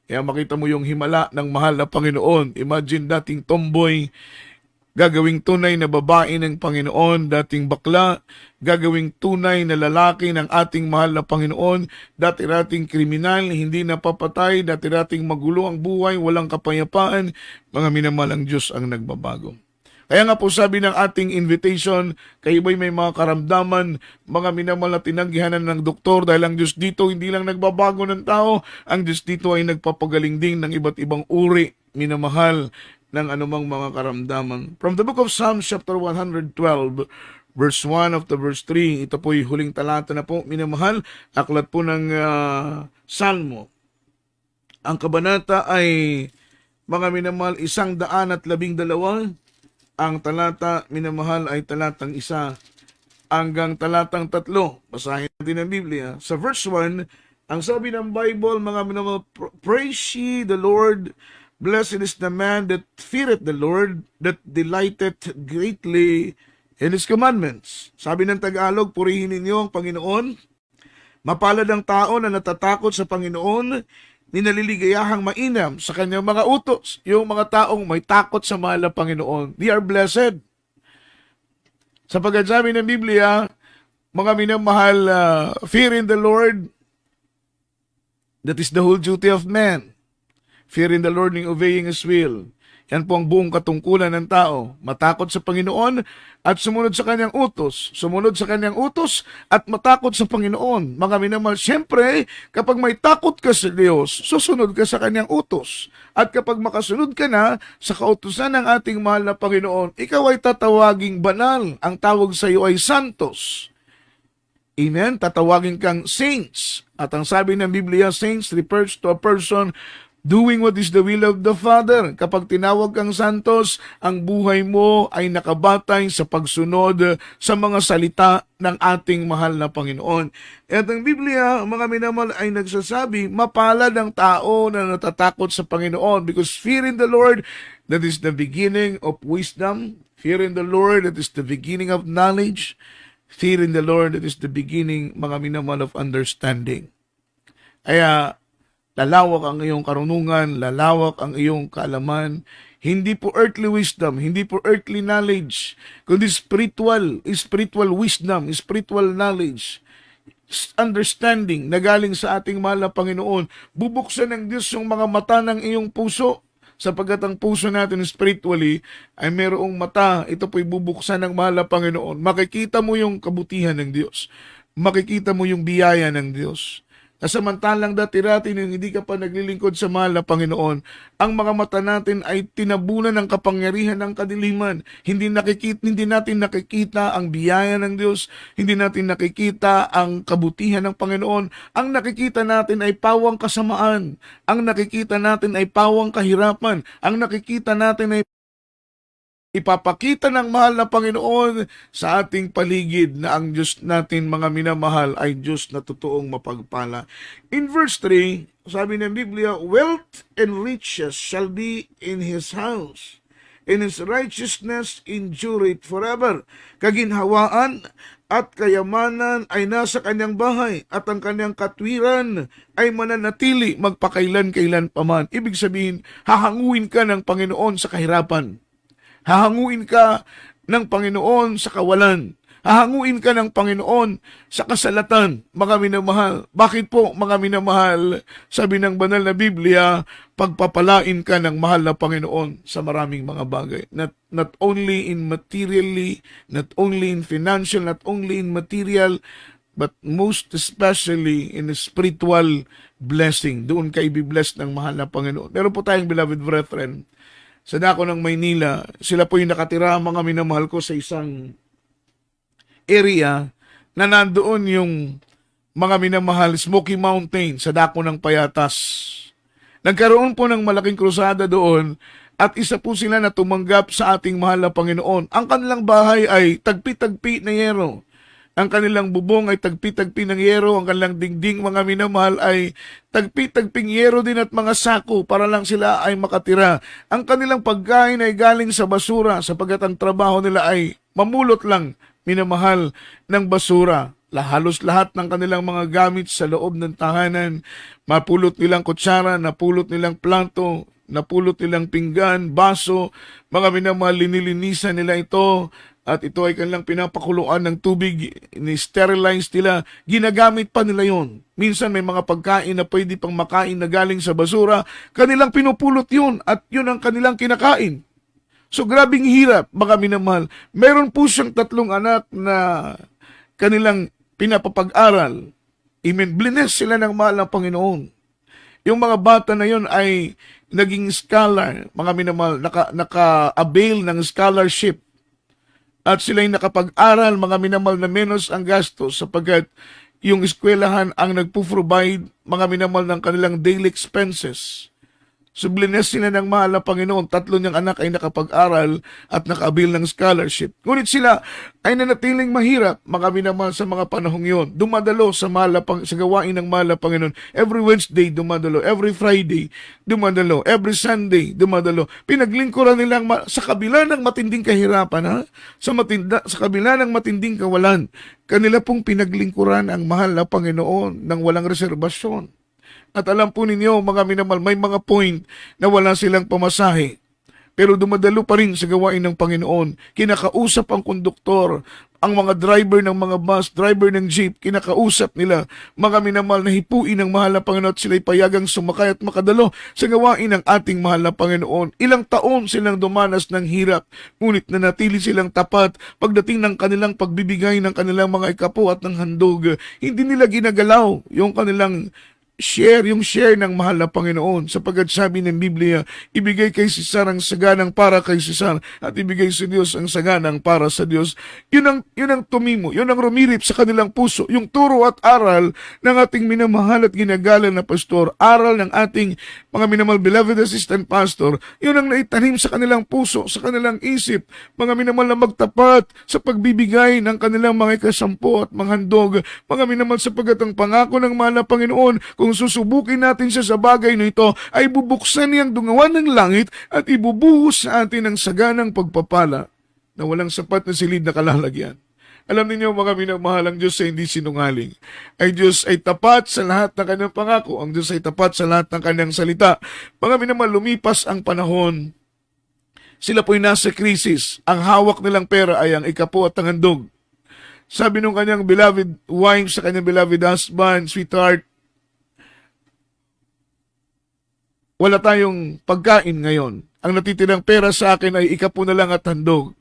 Kaya makita mo yung himala ng mahal na Panginoon. Imagine dating tomboy, gagawing tunay na babae ng Panginoon, dating bakla, gagawing tunay na lalaki ng ating mahal na Panginoon, dati-rating kriminal, hindi napapatay, dati-rating magulo ang buhay, walang kapayapaan, mga minamahal, ang Diyos ang nagbabago. Kaya nga po sabi ng ating invitation, kayo ba'y may mga karamdaman, mga minamahal na tinanggihanan ng doktor dahil ang Diyos dito hindi lang nagbabago ng tao, ang Diyos dito ay nagpapagaling din ng iba't ibang uri, minamahal, ng anumang mga karamdaman. From the book of Psalms chapter 112, verse 1 of the verse 3, ito po'y huling talata na po, minamahal, aklat po ng Salmo. Ang kabanata ay, mga minamahal, 112. Ang talata, minamahal, ay talatang 1 hanggang talatang 3. Basahin natin ang Biblia. Sa verse 1, ang sabi ng Bible, mga minamahal, praise ye the Lord. Blessed is the man that feareth the Lord, that delighteth greatly in His commandments. Sabi ng Tagalog, purihin ninyo ang Panginoon. Mapalad ang tao na natatakot sa Panginoon, ninaliligayahang mainam sa kanyang mga utos. Yung mga taong may takot sa mahal na Panginoon, they are blessed. Sapagkat sabi ng Biblia, mga minamahal, fear in the Lord, that is the whole duty of man. Fear in the Lord and obeying His will. Yan po ang buong katungkulan ng tao. Matakot sa Panginoon at sumunod sa Kanyang utos. Sumunod sa Kanyang utos at matakot sa Panginoon. Mga minamahal, siyempre, kapag may takot ka sa Diyos, susunod ka sa Kanyang utos. At kapag makasunod ka na sa kautusan ng ating mahal na Panginoon, ikaw ay tatawaging banal. Ang tawag sa iyo ay santos. Amen? Tatawagin kang saints. At ang sabi ng Biblia, saints refers to a person doing what is the will of the Father. Kapag tinawag kang santos, ang buhay mo ay nakabatay sa pagsunod sa mga salita ng ating mahal na Panginoon. At ang Biblia, mga minamahal, ay nagsasabi, mapalad ang tao na natatakot sa Panginoon because fear in the Lord, that is the beginning of wisdom. Fear in the Lord, that is the beginning of knowledge. Fear in the Lord, that is the beginning, mga minamahal, of understanding. Kaya, lalawak ang iyong karunungan, lalawak ang iyong kaalaman. Hindi po earthly wisdom, hindi po earthly knowledge, kundi spiritual wisdom, spiritual knowledge, understanding na galing sa ating mahal na Panginoon. Bubuksan ng Diyos yung mga mata ng iyong puso, sapagkat ang puso natin spiritually ay mayroong mata. Ito po'y bubuksan ng mahal na Panginoon. Makikita mo yung kabutihan ng Diyos. Makikita mo yung biyaya ng Diyos. Samantalang dati-rati nung hindi ka pa naglilingkod sa mahal na Panginoon, ang mga mata natin ay tinabunan ng kapangyarihan ng kadiliman. Hindi natin nakikita ang biyaya ng Diyos, hindi natin nakikita ang kabutihan ng Panginoon. Ang nakikita natin ay pawang kasamaan, ang nakikita natin ay pawang kahirapan, ang nakikita natin ay ipapakita ng mahal na Panginoon sa ating paligid na ang Diyos natin, mga minamahal, ay Diyos na totoong mapagpala. In verse 3, sabi ng Biblia, wealth and riches shall be in His house, and His righteousness endureth forever. Kaginhawaan at kayamanan ay nasa kanyang bahay, at ang kanyang katwiran ay mananatili magpakailan-kailan paman. Ibig sabihin, hahanguin ka ng Panginoon sa kahirapan. Hahanguin ka ng Panginoon sa kawalan. Hahanguin ka ng Panginoon sa kasalatan, mga minamahal. Bakit po, mga minamahal? Sabi ng banal na Biblia, pagpapalain ka ng mahal na Panginoon sa maraming mga bagay. Not only in materially, not only in financial, not only in material, but most especially in spiritual blessing. Doon ka ibibless ng mahal na Panginoon. Meron po tayong beloved brethren, sa dako ng Maynila, sila po yung nakatira, mga minamahal ko, sa isang area na nandoon yung mga minamahal Smoky Mountain sa dako ng Payatas. Nagkaroon po ng malaking krusada doon at isa po sila na tumanggap sa ating mahal na Panginoon. Ang kanilang bahay ay tagpi-tagpi na yero. Ang kanilang bubong ay tagpi-tagpi ng yero. Ang kanilang dingding, mga minamahal, ay tagpi-tagping yero din at mga sako para lang sila ay makatira. Ang kanilang pagkain ay galing sa basura sapagkat ang trabaho nila ay mamulot lang, minamahal, ng basura. Halos lahat ng kanilang mga gamit sa loob ng tahanan, mapulot nilang kutsara, napulot nilang plato, napulot nilang pinggan, baso, mga minamahal, linilinisan nila ito, at ito ay kanilang pinapakuluan ng tubig, ni-sterilize nila, ginagamit pa nila yon. Minsan may mga pagkain na pwede pang makain na galing sa basura, kanilang pinupulot yun, at yun ang kanilang kinakain. So grabing hirap, mga minamahal. Meron po siyang 3 anak na kanilang pinapapag-aral. Amen. Blines sila ng mahal ng Panginoon. Yung mga bata na yun ay naging scholar, mga minamahal, naka-avail ng scholarship. At sila'y nakapag-aral, mga minamahal, na menos ang gastos sapagkat yung eskwelahan ang nagpo-provide, mga minamahal, ng kanilang daily expenses. Sublines sila ng mahal na Panginoon. 3 niyang anak ay nakapag-aral at naka-avail ng scholarship. Ngunit sila ay nanatiling mahirap, mga minamahal, sa mga panahong yon. Dumadalo sa gawain ng mahal na Panginoon. Every Wednesday, dumadalo. Every Friday, dumadalo. Every Sunday, dumadalo. Pinaglingkuran nilang sa kabila ng matinding kahirapan, ha? Sa kabila ng matinding kawalan, kanila pong pinaglingkuran ang mahal na Panginoon ng walang reserbasyon. At alam po ninyo, mga minamahal, may mga point na wala silang pamasahe. Pero dumadalo pa rin sa gawain ng Panginoon. Kinakausap ang konduktor, ang mga driver ng mga bus, driver ng jeep, kinakausap nila, mga minamahal, na hipuin ng mahal na Panginoon at sila'y payagang sumakay at makadalo sa gawain ng ating mahal na Panginoon. Ilang taon silang dumanas ng hirap, ngunit nanatili silang tapat pagdating ng kanilang pagbibigay ng kanilang mga ikapo at ng handog. Hindi nila ginagalaw yung kanilang yung share ng mahal na Panginoon, sapagkat sabi ng Biblia, ibigay kay Cesar ang saganang para kay Cesar at ibigay sa Diyos ang saganang para sa Diyos. Yun ang tumimo, yun ang rumirip sa kanilang puso, yung turo at aral ng ating minamahal at ginagalang na pastor, aral ng ating mga minamahal beloved assistant pastor, yun ang naitanim sa kanilang puso, sa kanilang isip, mga minamahal, na magtapat sa pagbibigay ng kanilang mga ikasampu at mga handog, mga minamahal, sapagkat ang pangako ng mahal na Panginoon, kung susubukin natin siya sa bagay na ito, ay bubuksan niyang dungawan ng langit at ibubuhos sa atin ang saganang pagpapala na walang sapat na silid na kalalagyan. Alam niyo, mga minamahal, ang Diyos ay hindi sinungaling. Ang Diyos ay tapat sa lahat ng kanyang pangako. Ang Diyos ay tapat sa lahat ng kanyang salita. Mga minamahal, lumipas ang panahon. Sila po'y nasa krisis. Ang hawak nilang pera ay ang ikapo at ang handog. Sabi nung kanyang beloved wife sa kanyang beloved husband, sweetheart, wala tayong pagkain ngayon. Ang natitirang pera sa akin ay ikapo na lang at handog.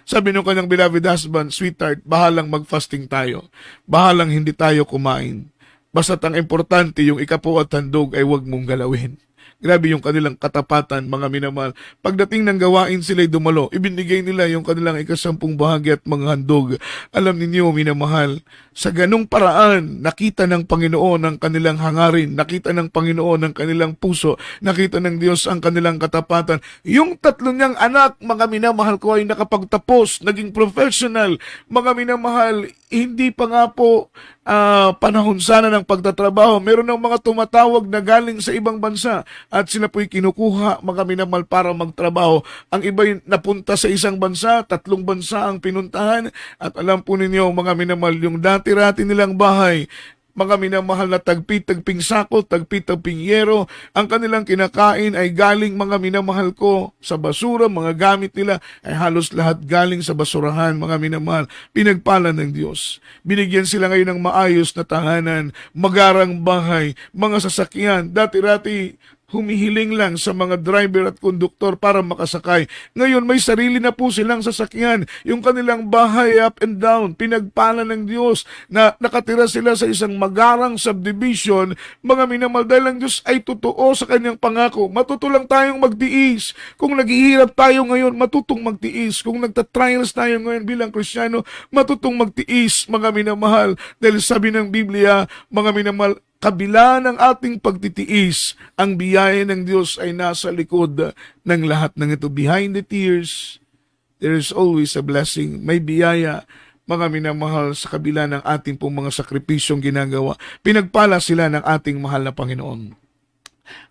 Sabi nung kanyang beloved husband, sweetheart, bahalang mag-fasting tayo. Bahalang hindi tayo kumain. Basta't ang importante, yung ikapo at handog ay huwag mong galawin. Grabe yung kanilang katapatan, mga minamahal. Pagdating ng gawain, sila'y dumalo. Ibinigay nila yung kanilang ikasampung bahagi at mga handog. Alam ninyo, minamahal, sa ganung paraan, nakita ng Panginoon ang kanilang hangarin, nakita ng Panginoon ang kanilang puso, nakita ng Diyos ang kanilang katapatan. Yung 3 niyang anak, mga minamahal ko, ay nakapagtapos, naging professional. Mga minamahal, hindi pa nga po panahon sana ng pagtatrabaho. Meron ng mga tumatawag na galing sa ibang bansa. at sila po'y kinukuha, mga minamahal, para magtrabaho. Ang iba'y napunta sa isang bansa, 3 bansa ang pinuntahan, at alam po ninyo, mga minamahal, yung dati-rati nilang bahay, mga minamahal, na tagpi-tagping sako, tagpi-tagping yero, ang kanilang kinakain ay galing, mga minamahal ko, sa basura. Mga gamit nila ay halos lahat galing sa basurahan, mga minamahal. Pinagpala ng Diyos. Binigyan sila ngayon ng maayos na tahanan, magarang bahay, mga sasakyan. Dati-rati humihiling lang sa mga driver at konduktor para makasakay. Ngayon may sarili na po silang sasakyan. Yung kanilang bahay up and down, pinagpala ng Diyos na nakatira sila sa isang magarang subdivision. Mga minamahal, dahil ang Diyos ay totoo sa kanyang pangako. Matuto lang tayong magtiis. Kung naghihirap tayo ngayon, matutong magtiis. Kung nagtatrials tayo ngayon bilang Kristiyano, matutong magtiis, mga minamahal. Dahil sabi ng Biblia, mga minamahal, kabila ng ating pagtitiis, ang biyaya ng Diyos ay nasa likod ng lahat ng ito. Behind the tears, there is always a blessing. May biyaya, mga minamahal, sa kabila ng ating pong mga sakripisyong ginagawa. Pinagpala sila ng ating mahal na Panginoon.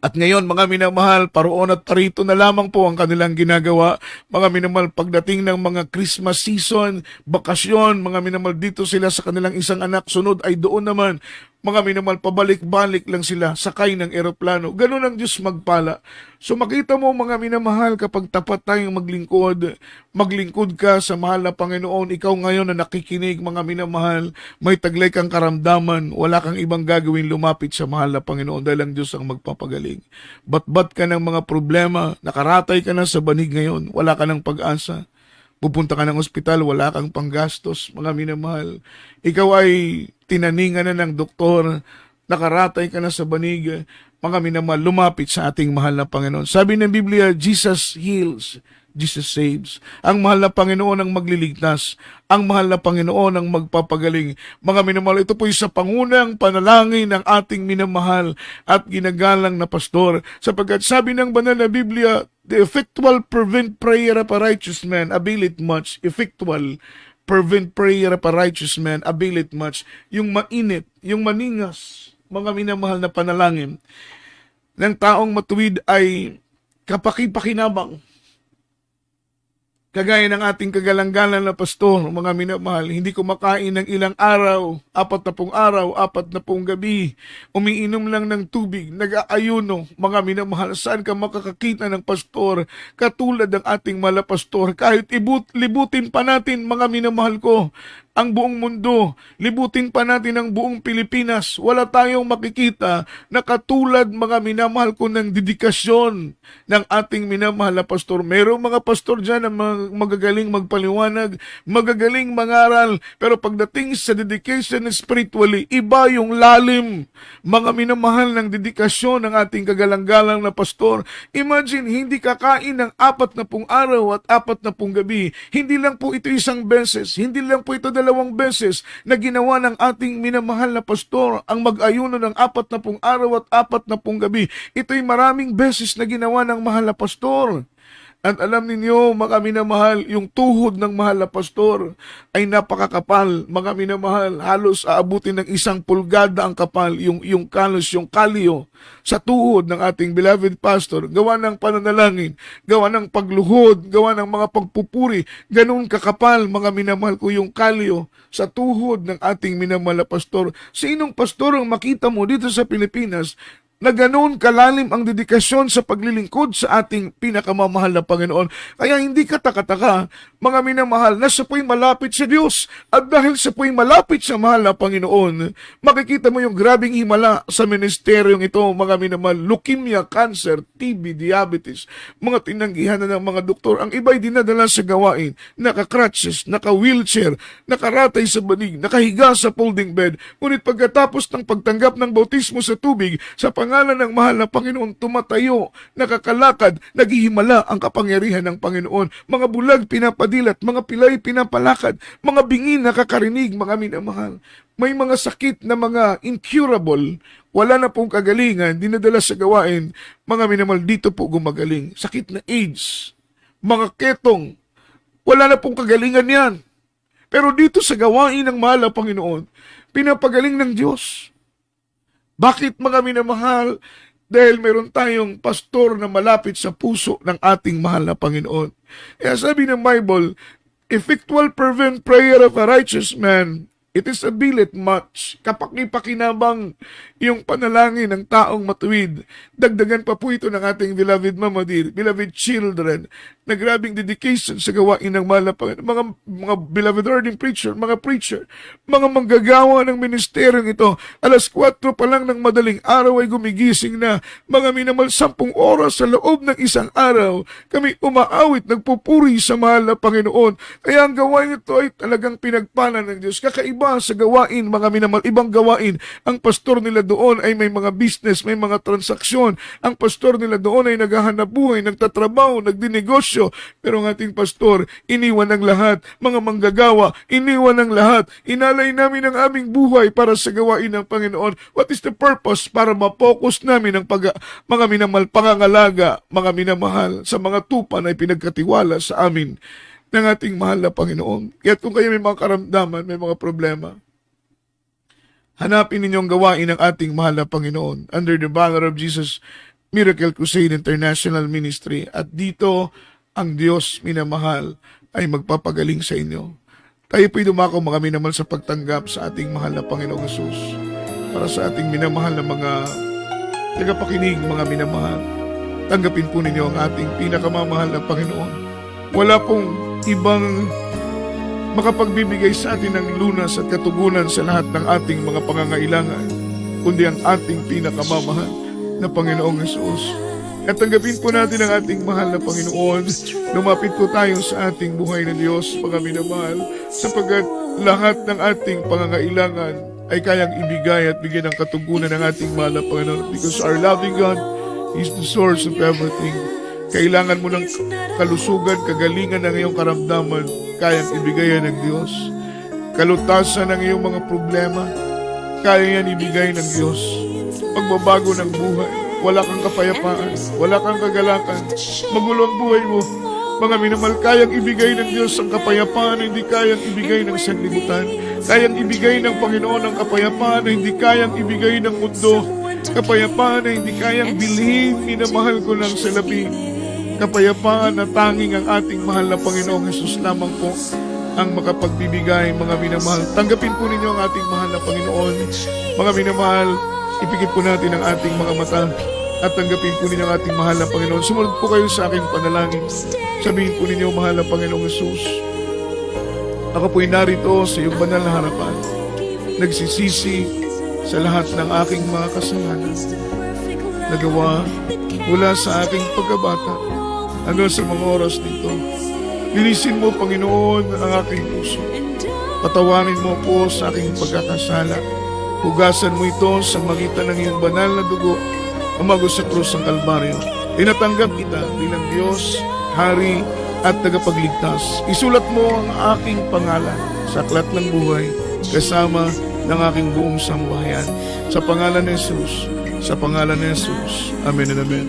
At ngayon, mga minamahal, paroon at parito na lamang po ang kanilang ginagawa. Mga minamahal, pagdating ng mga Christmas season, bakasyon, mga minamahal, dito sila sa kanilang isang anak, sunod ay doon naman. Mga minamahal, pabalik-balik lang sila, sakay ng eroplano. Ganun ang Diyos magpala. So makita mo, mga minamahal, kapag tapat tayong maglingkod ka sa mahal na Panginoon, ikaw ngayon na nakikinig, mga minamahal, may taglay kang karamdaman, wala kang ibang gagawin, lumapit sa mahal na Panginoon dahil ang Diyos ang magpapagaling. Batbat ka ng mga problema, nakaratay ka na sa banig ngayon, wala ka ng pag-asa. Pupunta ka ng ospital, wala kang panggastos, mga minamahal. Ikaw ay tinaningan na ng doktor, nakaratay ka na sa banig, mga minamahal, lumapit sa ating mahal na Panginoon. Sabi ng Biblia, Jesus heals, Jesus saves. Ang mahal na Panginoon ang magliligtas. Ang mahal na Panginoon ang magpapagaling. Mga minamahal, ito po sa pangunang panalangin ng ating minamahal at ginagalang na pastor. Sapagkat sabi ng banal na Biblia, the effectual fervent prayer of a righteous man availeth much. Effectual fervent prayer of a righteous man availeth much. Yung mainit, yung maningas, mga minamahal na panalangin ng taong matuwid ay kapaki-pakinabang. Kagaya ng ating kagalang-galang na pastor, mga minamahal, hindi kumakain ng ilang araw, 40 araw, 40 gabi, umiinom lang ng tubig, nag-aayuno, mga minamahal. Saan ka makakakita ng pastor katulad ng ating mahal na pastor? Kahit libutin pa natin, mga minamahal ko, ang buong mundo, libutin pa natin ang buong Pilipinas, wala tayong makikita na katulad, mga minamahal ko, ng dedikasyon ng ating minamahal na pastor. Merong mga pastor dyan na magagaling magpaliwanag, magagaling mangaral, pero pagdating sa dedication spiritually, iba yung lalim, mga minamahal, ng dedikasyon ng ating kagalang-galang na pastor. Imagine, hindi kakain ng 40 araw at 40 gabi. Hindi lang po ito isang beses, hindi lang po ito 2 beses na ginawa ng ating minamahal na pastor ang mag-ayuno ng 40 araw at 40 gabi. Ito'y maraming beses na ginawa ng mahal na pastor. At alam ninyo, mga minamahal, yung tuhod ng mahal na pastor ay napakakapal. Mga minamahal, halos aabutin ng 1 pulgada ang kapal, yung kalos, yung kalyo sa tuhod ng ating beloved pastor. Gawa ng pananalangin, gawa ng pagluhod, gawa ng mga pagpupuri. Ganun kakapal, mga minamahal ko, yung kalyo sa tuhod ng ating minamahal na pastor. Sinong pastor ang makita mo dito sa Pilipinas na ganoon kalalim ang dedikasyon sa paglilingkod sa ating pinakamamahal na Panginoon? Kaya hindi katakataka, mga minamahal, na siya po'y malapit sa Diyos. At dahil siya po'y malapit sa mahal na Panginoon, makikita mo yung grabing himala sa ministeryong ito, mga minamahal. Leukemia, cancer, TB, diabetes, mga tinanggihan na ng mga doktor. Ang iba'y dinadala sa gawain, naka-crutches, naka-wheelchair, nakaratay sa banig, nakahiga sa folding bed. Ngunit pagkatapos ng pagtanggap ng bautismo sa tubig, sa pangalan ng mahal na Panginoon, tumatayo, nakakalakad, naghihimala ang kapangyarihan ng Panginoon. Mga bulag pinapadilat, mga pilay pinapalakad, mga bingi nakakarinig, mga minamahal. May mga sakit na mga incurable, wala na pong kagalingan, dinadala sa gawain, mga minamahal, dito po gumagaling. Sakit na AIDS, mga ketong, wala na pong kagalingan yan. Pero dito sa gawain ng mahal na Panginoon, pinapagaling ng Diyos. Bakit, mga minamahal? dahil meron tayong pastor na malapit sa puso ng ating mahal na Panginoon. Kaya sabi ng Bible, effectual fervent prayer of a righteous man, it is availeth much. Kapaki-pakinabang yung panalangin ng taong matuwid. Dagdagan pa po ito ng ating beloved Mama Dear, beloved children, na grabing dedication sa gawain ng mahal na Panginoon. Mga beloved ording preacher, mga manggagawa ng ministeryong ito. Alas 4 pa lang ng madaling araw ay gumigising na. Mga minamahal 10 oras sa loob ng isang araw, kami umaawit, nagpupuri sa mahal na Panginoon. Kaya ang gawain ito ay talagang pinagpala ng Diyos. Kakaiba sa gawain, mga minamahal, ibang gawain. Ang pastor nila doon ay may mga business, may mga transaksyon. Ang pastor nila doon ay naghahanap buhay, nagtatrabaho, nagdinegosyo. Pero ang ating pastor, iniwan ng lahat. Mga manggagawa, iniwan ng lahat. Inalay namin ang aming buhay para sa gawain ng Panginoon. What is the purpose? Para ma-focus namin ang mga minamahal pangangalaga, mga minamahal sa mga tupa na ipinagkatiwala sa amin ng ating mahal na Panginoon. Kaya kung kayo may mga karamdaman, may mga problema, hanapin ninyong gawain ng ating mahal na Panginoon under the banner of Jesus Miracle Crusade International Ministry. At dito, ang Diyos minamahal ay magpapagaling sa inyo. Tayo po'y dumako mga minamahal sa pagtanggap sa ating mahal na Panginoong Hesus. Para sa ating minamahal na mga tagapakinig, mga minamahal, tanggapin po ninyo ang ating pinakamamahal na Panginoon. Wala pong ibang makapagbibigay sa atin ng lunas at katugunan sa lahat ng ating mga pangangailangan, kundi ang ating pinakamamahal na Panginoong Hesus. At tanggapin po natin ang ating mahal na Panginoon. Lumapit po tayo sa ating buhay na Diyos, mga minamahal, sapagat lahat ng ating pangangailangan ay kayang ibigay at bigyan ng katugunan ng ating mahal na Panginoon. Because our loving God is the source of everything. Kailangan mo ng kalusugan, kagalingan ng iyong karamdaman, kayang ibigay yan ng Diyos. Kalutasan ng iyong mga problema, kaya yan ibigay ng Diyos. Pagbabago ng buhay, wala kang kapayapaan, wala kang kagalakan, magulo ang buhay mo. Mga minamahal, kayang ibigay ng Diyos ang kapayapaan na hindi kayang ibigay ng sanlibutan. Kayang ibigay ng Panginoon ang kapayapaan na hindi kayang ibigay ng mundo. Kapayapaan na hindi kayang bilhin, minamahal ko ng salapi. Kapayapaan na tanging ang ating mahal na Panginoong Hesus lamang po ang makapagbibigay, mga minamahal. Tanggapin po ninyo ang ating mahal na Panginoon. Mga minamahal, ipikit po natin ang ating mga mata at tanggapin po ninyo ang ating mahal na Panginoon. Sumunod po kayo sa aking panalangin. Sabihin po ninyo, mahal na Panginoong Hesus, ako po'y narito sa iyong banal na harapan. Nagsisisi sa lahat ng aking mga kasalanan. Nagawa mula sa aking pagkabata hanggang sa mga oras nito. Linisin mo, Panginoon, ang aking puso. Patawarin mo po sa aking pagkakasala. Hugasan mo ito sa magitan ng iyong banal na dugo, umagos sa krus ng Kalbaryo. Tinatanggap kita bilang Diyos, Hari at tagapagligtas. Isulat mo ang aking pangalan sa aklat ng buhay kasama ng aking buong sambahayan. Sa pangalan ni Jesus, sa pangalan ni Jesus. Amen and amen.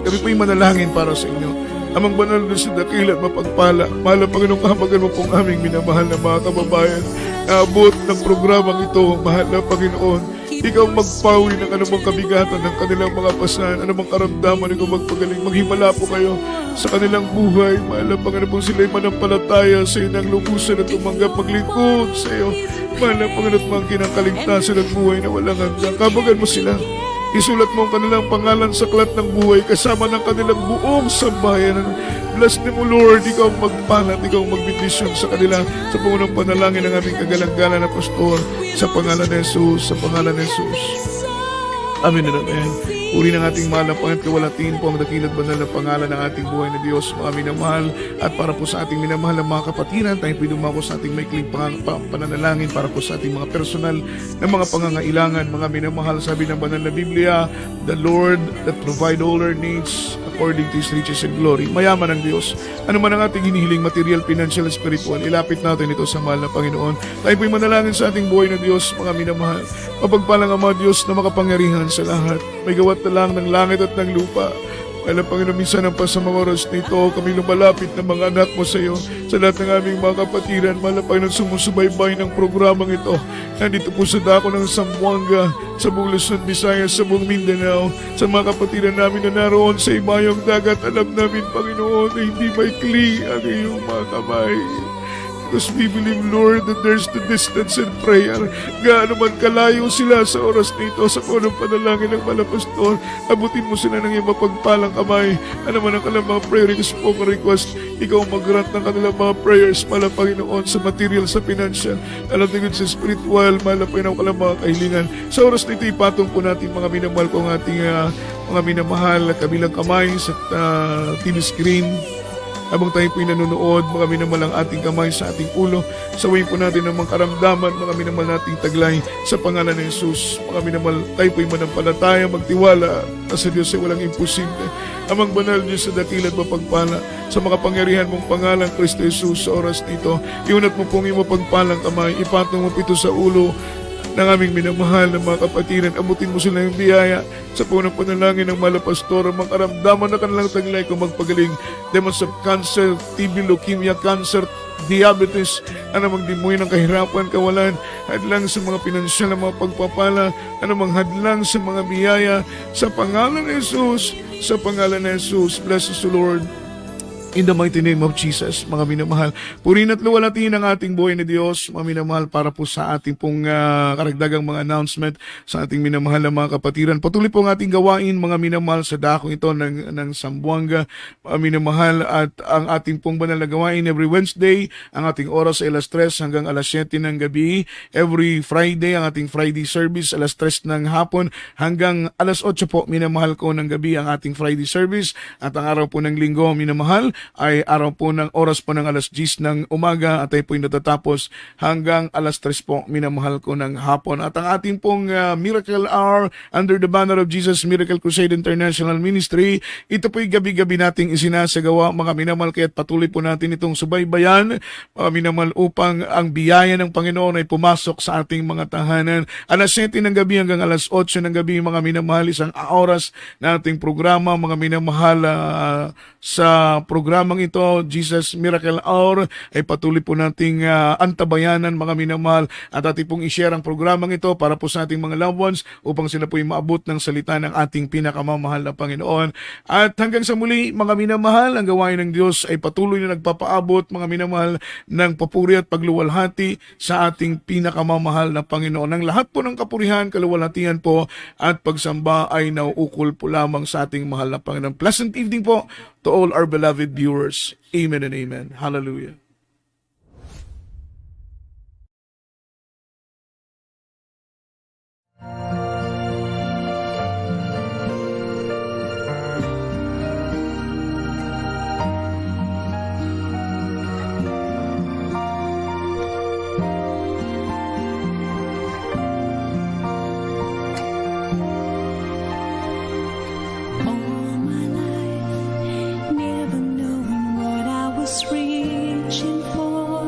Kami po'y manalangin para sa inyo. Amang banal na sa dakila at mapagpala, mahal na Panginoong, kamagan mo pong aming minamahal na mga kababayan. Naabot ng programang ito, mahal na Panginoon. Ikaw magpawi ng anumang kabigatan ng kanilang mga pasan, anumang karamdaman, ikaw magpagaling. Maghimala po kayo sa kanilang buhay. Mahal na Panginoon, po sila'y manampalataya sa iyo ng lubusan at tumanggap maglingkod sa iyo. Mahal na Panginoon, mga kinakaligtasan at buhay na walang hanggang. Kabagan mo sila. Isulat mo ang kanilang pangalan sa aklat ng buhay kasama ng kanilang buong sambahayan. Bless them, O Lord. Ikaw ang magpalat, ikaw ang magbindisyon sa kanila sa pangunang panalangin ng aming kagalang-galang na pastor sa pangalan ni Jesus, sa pangalan ni Jesus. Amen and amen. Uri ng ating mahal na Panginoon, kawalatin po ang dakilat banal na pangalan ng ating buhay na Diyos, mga minamahal. At para po sa ating minamahal na mga kapatiran, tayo po dumako sa ating maikling pananalangin para po sa ating mga personal na mga pangangailangan, mga minamahal. Sabi ng banal na Biblia, the Lord that provide all our needs according to His riches and glory. Mayaman ang Diyos. Ano man ang ating hinihiling, material, financial, spiritual, ilapit natin ito sa mahal na Panginoon. Tayo po'y manalangin sa ating buhay na Diyos, mga minamahal. Mapagpalang Ama Diyos na makapangyarihan sa lahat. May gawat na lang ng langit at ng lupa. Mahal na Panginoon, minsan ang sa mga oras nito, kami lumalapit ng mga anak mo sa iyo, sa lahat ng aming mga kapatiran. Mahal na Panginoon, sumusubaybay ng programang ito. Nandito po sa dako ng Zamboanga, sa buong Luzon, Visayas, sa buong Mindanao, sa mga kapatiran namin na naroon sa ibayong dagat. Alam namin, Panginoon, na hindi maikli ang iyong mga kamay. Because we believe, Lord, that there's the distance in prayer. Gaano man kalayo sila sa oras nito, sa punong panalangin ng Malapastor, abutin mo sila ng iyong mapagpalang kamay. Ano man ang kanilang mga prayer request, ikaw mag-grant ng kanilang mga prayers, Mahal na Panginoon, sa material, sa financial, alam din sa spiritual, Mahal na Panginoon, kanilang mga kahilingan. Sa oras nito, ipatong po natin mga minamahal ko ang ating mga minamahal na kabilang kamay sa TV screen. Habang tayo po'y nanonood, mga minamahal ang ating kamay sa ating ulo. Sawayin po natin ang mga karamdaman, mga minamahal nating taglay sa pangalan ng Jesus. Mga minamahal, tayo po'y manampalataya, magtiwala na sa Diyos ay walang imposible. Amang banal Diyos sa dakilat mapagpala sa mga pangyarihan mong pangalan, Kristo Jesus, sa oras nito. Iunat mo pong iyong mapagpalang kamay, ipatong mo pito sa ulo ng aming minamahal na mga kapatiran. Abutin mo sila ng biyaya sa punong panalangin ng Malapastor, ang mga karamdaman na kanilang taglay kung magpagaling. Demons of cancer, TB, leukemia, cancer, diabetes, anumang dimoy ng kahirapan, kawalan, hadlang sa mga pinansyal na mga pagpapala, anumang hadlang sa mga biyaya, sa pangalan ng Jesus, sa pangalan ng Jesus. Bless us, O Lord. In the mighty name of Jesus, mga minamahal, purihin at luwalhatiin ang ating buhay na Diyos, mga minamahal, para po sa ating pong karagdagang mga announcement sa ating minamahal na mga kapatiran. Patuloy po ang ating gawain, mga minamahal, sa dakong ito ng Zamboanga, mga minamahal, at ang ating pong banal na gawain every Wednesday, ang ating oras ay alas 3 hanggang alas 7 ng gabi. Every Friday, ang ating Friday service, alas 3 ng hapon hanggang alas 8 po, minamahal ko, ng gabi, ang ating Friday service. At ang araw po ng linggo, minamahal, ay araw po ng oras po ng alas 10 ng umaga at ay po natatapos hanggang alas 3 po, minamahal ko, ng hapon. At ang ating pong Miracle Hour under the banner of Jesus Miracle Crusade International Ministry, ito po'y gabi-gabi nating isinasagawa, mga minamahal, kaya't patuloy po natin itong subaybayan, mga minamahal, upang ang biyaya ng Panginoon ay pumasok sa ating mga tahanan. Alas 7 ng gabi hanggang alas 8 ng gabi, mga minamahal, isang oras na ating programa, mga minamahal, sa programang ito, Jesus Miracle Hour, ay patuloy po nating antabayanan, mga minamahal, at ating pong i-share ang programang ito para po sa ating mga loved ones upang sila po ay maabot ng salita ng ating pinakamamahal na Panginoon. At hanggang sa muli, mga minamahal, ang gawain ng Diyos ay patuloy na nagpapaabot, mga minamahal, ng papuri at pagluwalhati sa ating pinakamamahal na Panginoon. Ang lahat po ng kapurihan, kaluwalhatian po at pagsamba ay nauukol po lamang sa ating mahal na Panginoon. Pleasant evening po to all our beloved viewers. Amen and amen. Hallelujah. All my life, never knowing what I was reaching for.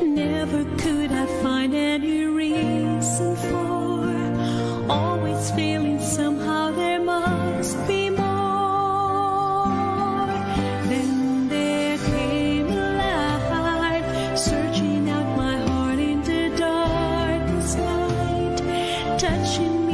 Never could I find any reason for. Always feeling somehow there must be more. Then there came a light, searching out my heart in the darkest night, touching